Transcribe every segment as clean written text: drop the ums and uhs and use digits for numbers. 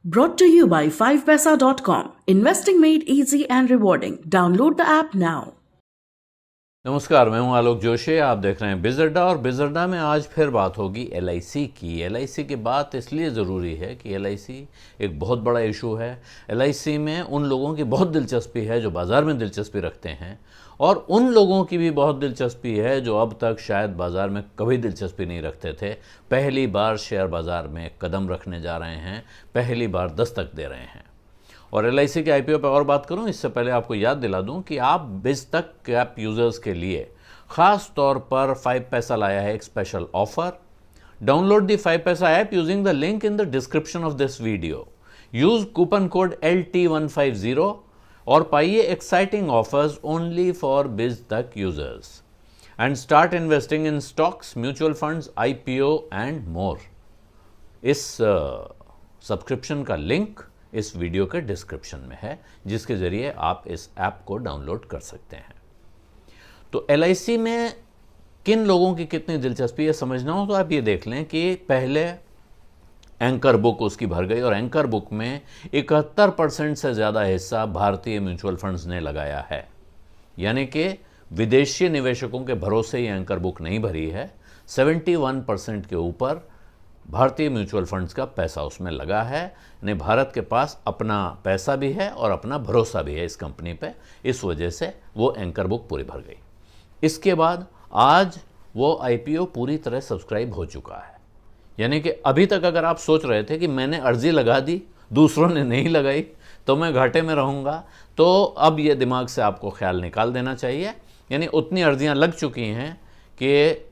Brought to you by 5paisa.com. Investing made easy and rewarding. Download the app now. नमस्कार, मैं हूं आलोक जोशी। आप देख रहे हैं बिज़ अड्डा और बिज़ अड्डा में आज फिर बात होगी LIC की। LIC की बात इसलिए ज़रूरी है कि LIC एक बहुत बड़ा इशू है। LIC में उन लोगों की बहुत दिलचस्पी है जो बाज़ार में दिलचस्पी रखते हैं, और उन लोगों की भी बहुत दिलचस्पी है जो अब तक शायद बाज़ार में कभी दिलचस्पी नहीं रखते थे। पहली बार शेयर बाज़ार में कदम रखने जा रहे हैं, पहली बार दस्तक दे रहे हैं। और LIC के IPO पर और बात करूं, इससे पहले आपको याद दिला दूं कि आप बिज़तक ऐप यूज़र्स के लिए ख़ास तौर पर 5 पैसा लाया है एक special offer. Download the 5 paisa app using the link in the description of this video. Use coupon code LT150 और पाइए एक्साइटिंग ऑफर्स ओनली फॉर बिज़तक users and start investing in stocks, mutual funds, IPO and more. इस subscription का link इस video के description में है, जिसके ज़रिए आप इस ऐप को डाउनलोड कर सकते हैं। तो LIC में किन लोगों की कितनी दिलचस्पी है समझना हो तो आप ये देख लें कि पहले एंकर बुक उसकी भर गई, और एंकर बुक में 71% से ज़्यादा हिस्सा भारतीय म्यूचुअल फंड्स ने लगाया है। यानी कि विदेशी निवेशकों के भरोसे ही एंकर बुक नहीं भरी है। 71% के ऊपर भारतीय म्यूचुअल फंड्स का पैसा उसमें लगा है। यानी भारत के पास अपना पैसा भी है और अपना भरोसा भी है इस कंपनी पे, इस वजह से वो एंकर बुक पूरी भर गई। इसके बाद आज वो IPO पूरी तरह सब्सक्राइब हो चुका है। यानी कि अभी तक अगर आप सोच रहे थे कि मैंने अर्जी लगा दी, दूसरों ने नहीं लगाई तो मैं घाटे में रहूँगा, तो अब ये दिमाग से आपको ख्याल निकाल देना चाहिए। यानी उतनी अर्जियाँ लग चुकी हैं कि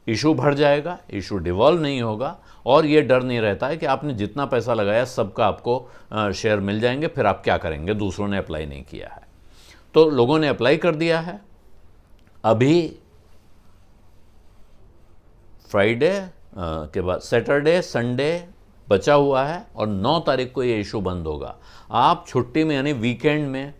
इशू भर जाएगा, इशू डिवॉल्व नहीं होगा, और ये डर नहीं रहता है कि आपने जितना पैसा लगाया सबका आपको शेयर मिल जाएंगे, फिर आप क्या करेंगे, दूसरों ने अप्लाई नहीं किया है। तो लोगों ने अप्लाई कर दिया है। अभी फ्राइडे के बाद सैटरडे, संडे बचा हुआ है और 9 तारीख को ये इशू बंद होगा। आप छुट्टी में यानी वीकेंड में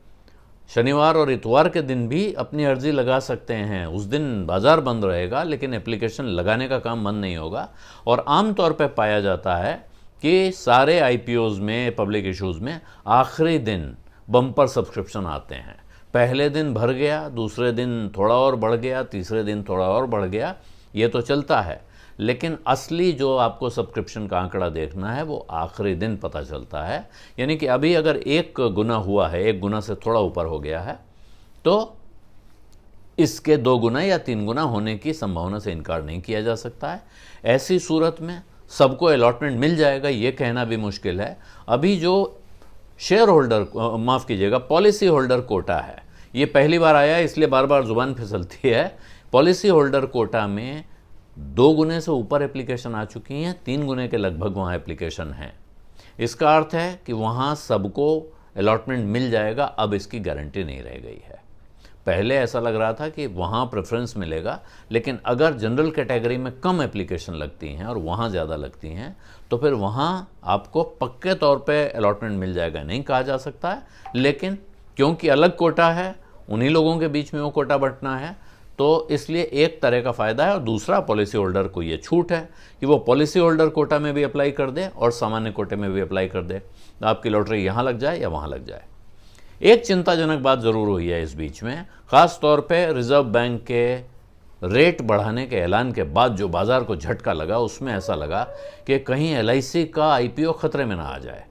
शनिवार और इतवार के दिन भी अपनी अर्जी लगा सकते हैं। उस दिन बाज़ार बंद रहेगा, लेकिन एप्लीकेशन लगाने का काम बंद नहीं होगा। और आम तौर पे पाया जाता है कि सारे IPOs में, पब्लिक इश्यूज़ में आखिरी दिन बम्पर सब्सक्रिप्शन आते हैं। पहले दिन भर गया, दूसरे दिन थोड़ा और बढ़ गया, तीसरे दिन थोड़ा और बढ़ गया, ये तो चलता है। लेकिन असली जो आपको सब्सक्रिप्शन का आंकड़ा देखना है वो आखिरी दिन पता चलता है। यानी कि अभी अगर 1 गुना हुआ है, 1 गुना से थोड़ा ऊपर हो गया है, तो इसके 2 गुना या 3 गुना होने की संभावना से इनकार नहीं किया जा सकता है। ऐसी सूरत में सबको अलॉटमेंट मिल जाएगा ये कहना भी मुश्किल है। अभी जो शेयर होल्डर, माफ़ कीजिएगा, पॉलिसी होल्डर कोटा है, ये पहली बार आया है, इसलिए बार बार जुबान फिसलती है। पॉलिसी होल्डर कोटा में 2 गुने से ऊपर एप्लीकेशन आ चुकी हैं, 3 गुने के लगभग वहाँ एप्लीकेशन हैं। इसका अर्थ है कि वहाँ सबको अलॉटमेंट मिल जाएगा। अब इसकी गारंटी नहीं रह गई है। पहले ऐसा लग रहा था कि वहाँ प्रेफरेंस मिलेगा, लेकिन अगर जनरल कैटेगरी में कम एप्लीकेशन लगती हैं और वहाँ ज़्यादा लगती हैं तो फिर वहाँ आपको पक्के तौर पे अलॉटमेंट मिल जाएगा नहीं कहा जा सकता है। लेकिन क्योंकि अलग कोटा है, उन्हीं लोगों के बीच में वो कोटा बंटना है, तो इसलिए एक तरह का फ़ायदा है। और दूसरा, पॉलिसी होल्डर को ये छूट है कि वो पॉलिसी होल्डर कोटा में भी अप्लाई कर दे और सामान्य कोटे में भी अप्लाई कर दे। आपकी लॉटरी यहाँ लग जाए या वहाँ लग जाए। एक चिंताजनक बात ज़रूर हुई है इस बीच में, ख़ास तौर पे रिज़र्व बैंक के रेट बढ़ाने के ऐलान के बाद जो बाज़ार को झटका लगा, उसमें ऐसा लगा कि कहीं LIC का IPO ख़तरे में ना आ जाए।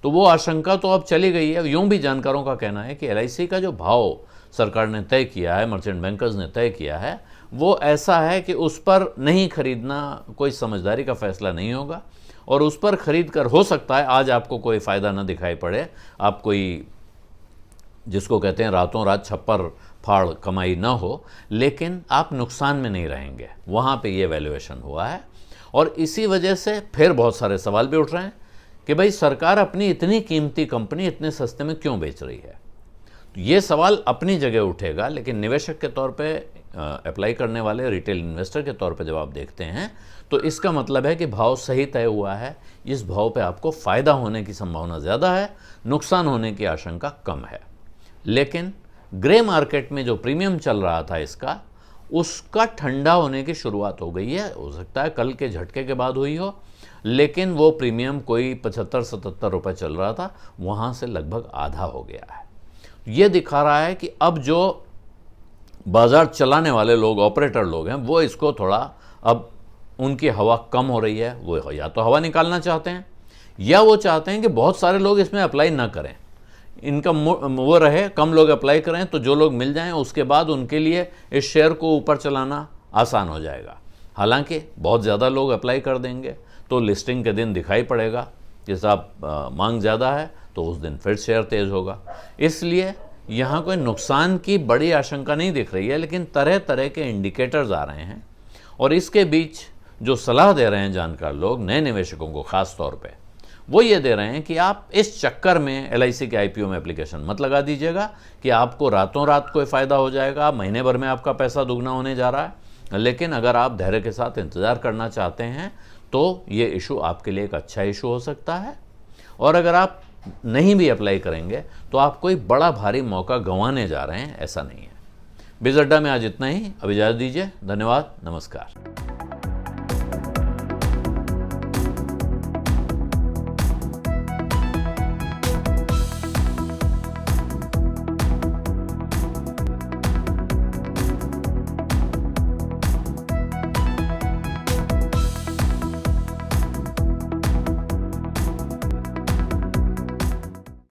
तो वो आशंका तो अब चली गई है। यूँ भी जानकारों का कहना है कि LIC का जो भाव सरकार ने तय किया है, मर्चेंट बैंकर्स ने तय किया है, वो ऐसा है कि उस पर नहीं खरीदना कोई समझदारी का फैसला नहीं होगा। और उस पर खरीद कर हो सकता है आज आपको कोई फ़ायदा ना दिखाई पड़े, आप कोई, जिसको कहते हैं रातों रात छप्पर फाड़ कमाई ना हो, लेकिन आप नुकसान में नहीं रहेंगे। वहाँ पे ये वैल्यूएशन हुआ है। और इसी वजह से फिर बहुत सारे सवाल भी उठ रहे हैं कि भाई सरकार अपनी इतनी कीमती कंपनी इतने सस्ते में क्यों बेच रही है। तो ये सवाल अपनी जगह उठेगा, लेकिन निवेशक के तौर पे अप्लाई करने वाले रिटेल इन्वेस्टर के तौर पे जब आप देखते हैं तो इसका मतलब है कि भाव सही तय हुआ है। इस भाव पे आपको फ़ायदा होने की संभावना ज़्यादा है, नुकसान होने की आशंका कम है। लेकिन ग्रे मार्केट में जो प्रीमियम चल रहा था इसका, उसका ठंडा होने की शुरुआत हो गई है। हो सकता है कल के झटके के बाद हुई हो, लेकिन वो प्रीमियम कोई 75-77 रुपये चल रहा था, वहाँ से लगभग आधा हो गया है। ये दिखा रहा है कि अब जो बाजार चलाने वाले लोग, ऑपरेटर लोग हैं, वो इसको थोड़ा, अब उनकी हवा कम हो रही है। वो या तो हवा निकालना चाहते हैं या वो चाहते हैं कि बहुत सारे लोग इसमें अप्लाई ना करें, इनका वो रहे, कम लोग अप्लाई करें, तो जो लोग मिल जाएं उसके बाद उनके लिए इस शेयर को ऊपर चलाना आसान हो जाएगा। हालांकि बहुत ज़्यादा लोग अप्लाई कर देंगे तो लिस्टिंग के दिन दिखाई पड़ेगा, जैसा मांग ज़्यादा है तो उस दिन फिर शेयर तेज़ होगा। इसलिए यहाँ कोई नुकसान की बड़ी आशंका नहीं दिख रही है, लेकिन तरह तरह के इंडिकेटर्स आ रहे हैं। और इसके बीच जो सलाह दे रहे हैं जानकार लोग नए निवेशकों को ख़ास तौर पे, वो ये दे रहे हैं कि आप इस चक्कर में LIC के IPO में एप्लीकेशन मत लगा दीजिएगा कि आपको रातों रात कोई फ़ायदा हो जाएगा, महीने भर में आपका पैसा दुगना होने जा रहा है। लेकिन अगर आप धैर्य के साथ इंतज़ार करना चाहते हैं तो ये इशू आपके लिए एक अच्छा इशू हो सकता है। और अगर आप नहीं भी अप्लाई करेंगे तो आप कोई बड़ा भारी मौका गंवाने जा रहे हैं, ऐसा नहीं है। बिज़ अड्डा में आज इतना ही। अब इजाज़त दीजिए। धन्यवाद। नमस्कार।